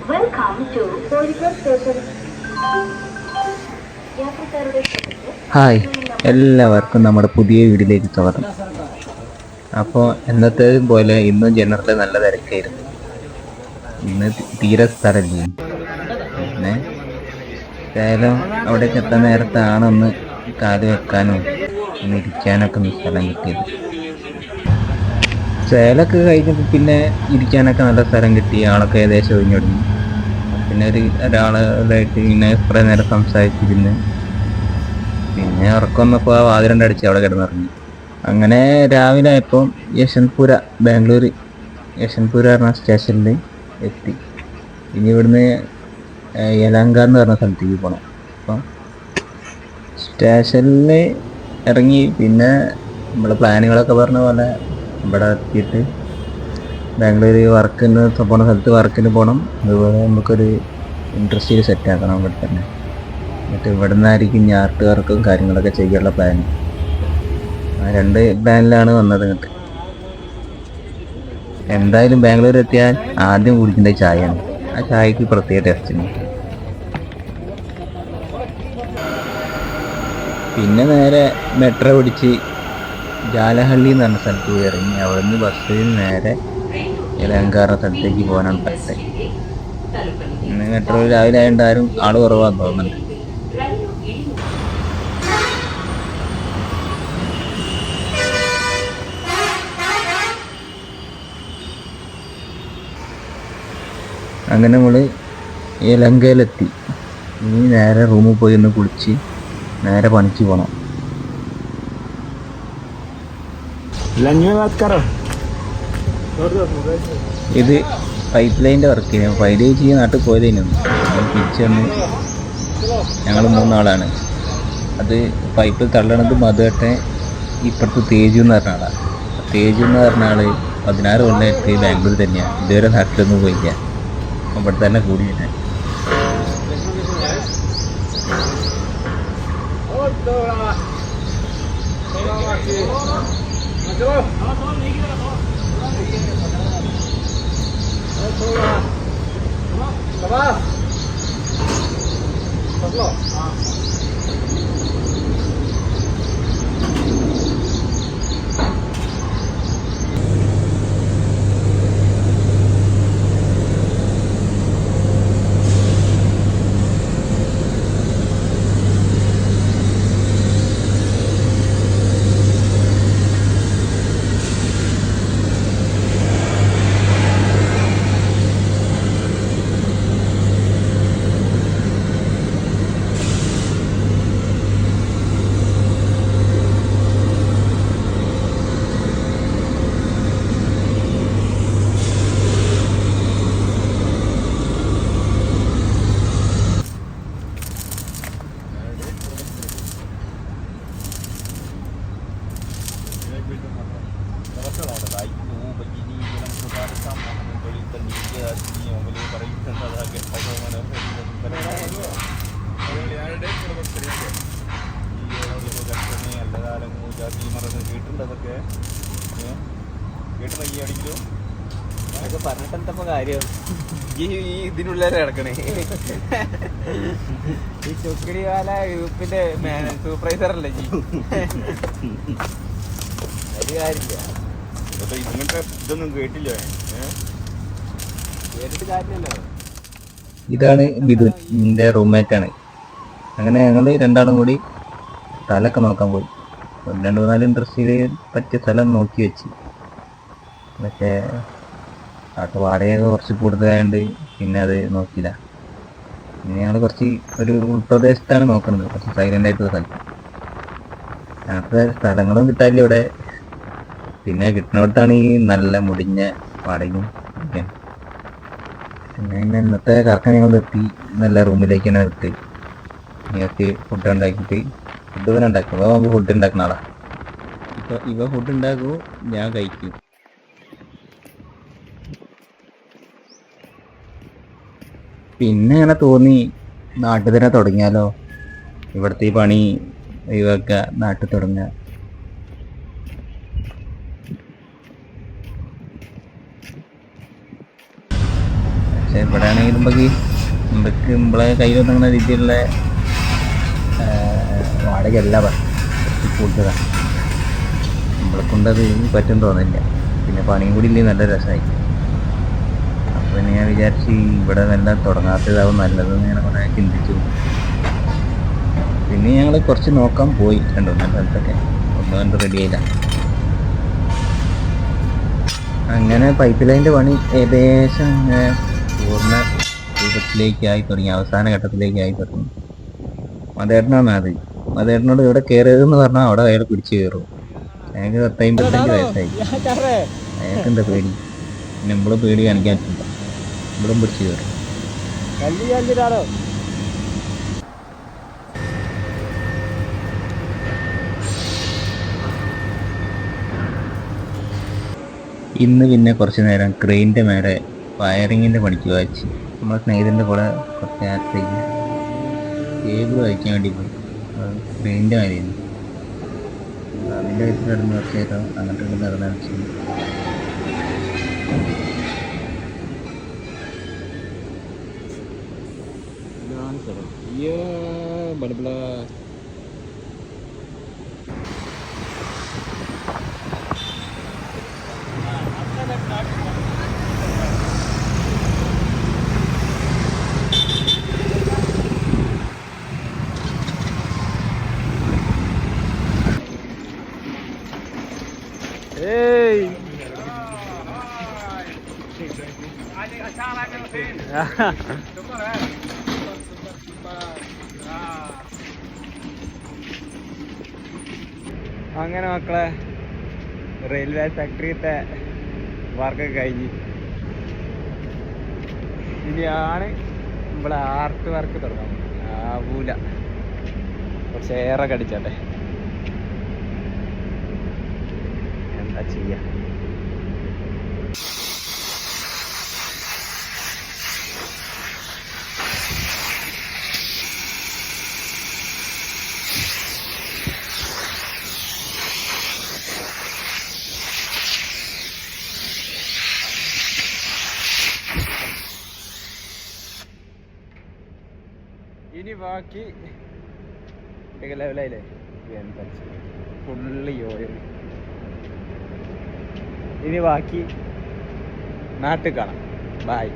Welcome to Kozhikode Station. യാത്രക്കാരുടെ hi, എല്ലാവർക്കും നമ്മുടെ പുതിയ വീഡിയോയിലേക്ക് സ്വാഗതം. അപ്പോൾ എന്നത്തേതും പോലെ ഇന്നും ജനറൽ നല്ല തിരക്കായിരുന്നു. ഇന്ന് തീരെ സ്ഥലമില്ല. പിന്നെ ഏതായാലും അവിടേക്ക് എത്താൻ നേരത്താണ് ഒന്ന് കാല് വെക്കാനും ഒന്ന് ഇരിക്കാനൊക്കെ ഒന്ന് സ്ഥലം കിട്ടിയത്. സേലൊക്കെ കഴിഞ്ഞപ്പോൾ പിന്നെ ഇരിക്കാനൊക്കെ നല്ല സ്ഥലം കിട്ടി. ആളൊക്കെ ഏകദേശം ഒഴിഞ്ഞൊടുങ്ങി. പിന്നെ ഒരാളായിട്ട് ഇങ്ങനെ കുറേ നേരം സംസാരിച്ചിരുന്ന് പിന്നെ ഉറക്കം വന്നപ്പോൾ ആ വാതിരണ്ടടിച്ച് അവിടെ കിടന്നിറങ്ങി. അങ്ങനെ രാവിലെ ആയപ്പോൾ ബാംഗ്ലൂർ യശ്വന്ത്പൂർ പറഞ്ഞ സ്റ്റേഷനിൽ എത്തി. ഇനി ഇവിടുന്ന് യലഹങ്ക എന്ന് പറഞ്ഞ സ്ഥലത്തേക്ക് പോകണം. അപ്പം സ്റ്റേഷനിൽ ഇറങ്ങി പിന്നെ നമ്മളെ പ്ലാനുകളൊക്കെ പറഞ്ഞ പോലെ ഇവിടെ എത്തിയിട്ട് ബാംഗ്ലൂർ വർക്കിന് പോണ സ്ഥലത്ത് വർക്കിന് പോകണം. അതുപോലെ നമുക്കൊരു ഇൻട്രസ്റ്റ് സെറ്റ് ആക്കണം ഇവിടെ തന്നെ. എന്നിട്ട് ഇവിടെ നിന്നായിരിക്കും ആർട്ട് വർക്കും കാര്യങ്ങളൊക്കെ ചെയ്യാനുള്ള പ്ലാൻ. ആ 2 പ്ലാനിലാണ് വന്നത്. ഇങ്ങോട്ട് എന്തായാലും ബാംഗ്ലൂർ എത്തിയാൽ ആദ്യം കുടിക്കേണ്ട ചായയാണ്. ആ ചായക്ക് പ്രത്യേക ടേസ്റ്റുണ്ട്. പിന്നെ നേരെ മെട്രോ പിടിച്ച് ജാലഹള്ളി എന്ന് പറഞ്ഞ സ്ഥലത്ത് പോയി ഇറങ്ങി. അവിടെ നിന്ന് ബസ്സിൽ നേരെ യലഹങ്കാറ സ്ഥലത്തേക്ക് പോകാനാണ് പറ്റേ. ഇന്ന് മെട്രോ രാവിലെ ആയതുകൊണ്ട് ആള് കുറവാന്ന് തോന്നുന്നുണ്ട്. അങ്ങനെ നമ്മൾ യലഹങ്കയിലെത്തി. ഇനി നേരെ റൂമിൽ പോയി ഒന്ന് കുളിച്ച് നേരെ പണിക്ക് പോകണം. ഇത് പൈപ്പ് ലൈൻ്റെ വർക്ക് ചെയ്യാം. പൈപ്പ് ചെയ്യാൻ നാട്ടിൽ പോയതേനു. തിരിച്ചു വന്ന് ഞങ്ങൾ 3 ആളാണ്. അത് പൈപ്പ് തള്ളണത് മധുവട്ടെ ഇപ്പുറത്ത് തേജു എന്ന് പറഞ്ഞ ആളാണ്. തേജു എന്ന് പറഞ്ഞ ആൾ 16 കൊല്ലമായിട്ട് ബാംഗ്ലൂർ തന്നെയാണ്. ഇതുവരെ നാട്ടിലൊന്നും പോയില്ല. ഇവിടെ തന്നെ കൂടിയാണ്. പറഞ്ഞിട്ട് എന്തപ്പോ കാര്യം? ഈ ഇതിനുള്ളിൽ കിടക്കണേ ഈ ചുക്കടി വാല ഗ്രൂപ്പിന്റെ സൂപ്പർവൈസർ അല്ലേ ജി? ഒരു കാര്യമില്ല. ഇങ്ങനത്തെ ഇതൊന്നും കേട്ടില്ല, കേട്ടിട്ട് കാര്യമില്ലല്ലോ. ഇതാണ് ബിദുൻ, എൻ്റെ റൂംമേറ്റാണ്. അങ്ങനെ ഞങ്ങൾ 2 ആളും കൂടി സ്ഥലമൊക്കെ നോക്കാൻ പോയി. 2-4 ഇൻഡസ്ട്രിയിൽ പറ്റിയ സ്ഥലം നോക്കി വെച്ച്. പക്ഷേ അവിടുത്തെ വാടകയൊക്കെ കുറച്ച് കൂടുതലായതുകൊണ്ട് പിന്നെ അത് നോക്കിയില്ല. പിന്നെ ഞങ്ങൾ ഒരു ഉൾപ്രദേശത്താണ് നോക്കുന്നത്, കുറച്ച് സൈലൻ്റ് ആയിട്ടുള്ള സ്ഥലം. അങ്ങനത്തെ സ്ഥലങ്ങളും കിട്ടാനില്ല ഇവിടെ. പിന്നെ കിട്ടുന്നിടത്താണ് ഈ നല്ല മുടിഞ്ഞ വാടകയും ഒക്കെ. പിന്നെ ഇന്നത്തെ കറക്കം ഞങ്ങൾ എത്തി. നല്ല റൂമിലേക്ക് തന്നെ എത്തി. നിങ്ങൾക്ക് ഫുഡ് ഉണ്ടാക്കിയിട്ട് ഫുഡ് ഇവനെ ഉണ്ടാക്കും. നമുക്ക് ഫുഡ് ഉണ്ടാക്കുന്ന ആളാണ്. ഇവ ഫുഡ് ഉണ്ടാക്കും, ഞാൻ കഴിക്കും. പിന്നെ അങ്ങനെ തോന്നി നാട്ടിൽ തന്നെ തുടങ്ങിയാലോ, ഇവിടുത്തെ ഈ പണി ഒഴിവാക്കുക, നാട്ടിൽ തുടങ്ങുക. പക്ഷെ ഇവിടെ ആണെങ്കിൽ നമുക്ക് നമ്മളെ കയ്യിലൊന്നുങ്ങനെ രീതിയിലുള്ള വാടകയല്ല കുറച്ച് കൂടുതലാണ്. നമ്മളെ കൊണ്ടത് പറ്റും തോന്നില്ല. പിന്നെ പണിയും കൂടി ഇല്ലെങ്കിൽ നല്ല രസമായി. അപ്പോൾ പിന്നെ ഞാൻ വിചാരിച്ച് ഇവിടെ നല്ല തുടങ്ങാത്തതാവും നല്ലതെന്ന് ഞാൻ കുറേ ചിന്തിച്ചു. പിന്നെ ഞങ്ങൾ കുറച്ച് നോക്കാൻ പോയി 2-3 സ്ഥലത്തൊക്കെ, ഒന്നും കണ്ട് റെഡിയായില്ല. അങ്ങനെ പൈപ്പ് ലൈനിൻ്റെ പണി ഏകദേശം പൂർണ്ണ രൂപത്തിലേക്കായി തുടങ്ങി, അവസാന ഘട്ടത്തിലേക്കായി തുടങ്ങി. മതേട്ടനോട് ഇവിടെ കയറരുതെന്ന് പറഞ്ഞാൽ അവിടെ അയാൾ പിടിച്ച് കയറും. അയാൾക്ക് 55 വയസ്സായി. അയാൾക്ക് എന്താ പേടി? പിന്നെ നമ്മളും പേടി കാണിക്കാൻ പറ്റില്ല, നമ്മളും പിടിച്ച് കയറും. ഇന്ന് പിന്നെ കുറച്ച് നേരം ക്രെയിനിൻ്റെ മേലെ വയറിങ്ങിൻ്റെ പണിക്ക് വായിച്ച് നമ്മളെ സ്നേഹിതൻ്റെ കൂടെ കുറച്ച് നേരത്തേക്ക് കേബിൾ വഹിക്കാൻ വേണ്ടി പോയി. ക്രെയിനിൻ്റെ മേലെയായിരുന്നു. അതിൻ്റെ വെച്ച് കിടന്ന് കുറച്ച് നേരം അങ്ങോട്ട് നടന്നു വെച്ചു. അങ്ങനെ മക്കളെ റെയിൽവേ ഫാക്ടറിയത്തെ വർക്കൊക്കെ കഴിഞ്ഞ് ഇനിയാണ് നമ്മളെ ആർട്ട് വർക്ക് തുടങ്ങാൻ ആവൂല. കുറച്ച് ഏറെ കടിച്ചാട്ടെ, എന്താ ചെയ്യാ. ഇനി ബാക്കി ലെവലായില്ലേ, ഫുള്ള് യോയോ. ഇനി ബാക്കി നാട്ടിൽ കാണാം. ബായ്.